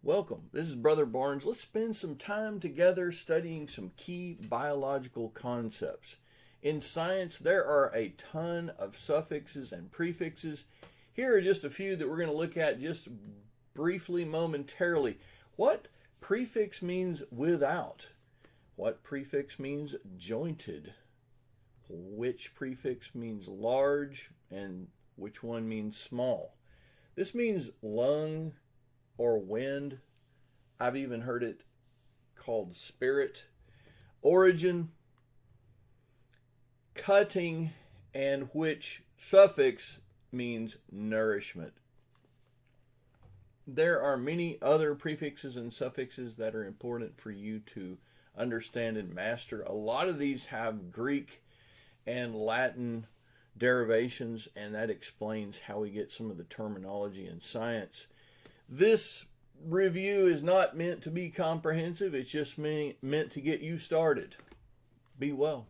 Welcome. This is Brother Barnes. Let's spend some time together studying some key biological concepts. In science, there are a ton of suffixes and prefixes. Here are just a few that we're going to look at just briefly, momentarily. What prefix means without? What prefix means jointed? Which prefix means large and which one means small? This means lung or wind. I've even heard it called spirit. Origin, cutting, and which suffix means nourishment. There are many other prefixes and suffixes that are important for you to understand and master. A lot of these have Greek and Latin derivations, and that explains how we get some of the terminology in science. This review is not meant to be comprehensive. It's just meant to get you started. Be well.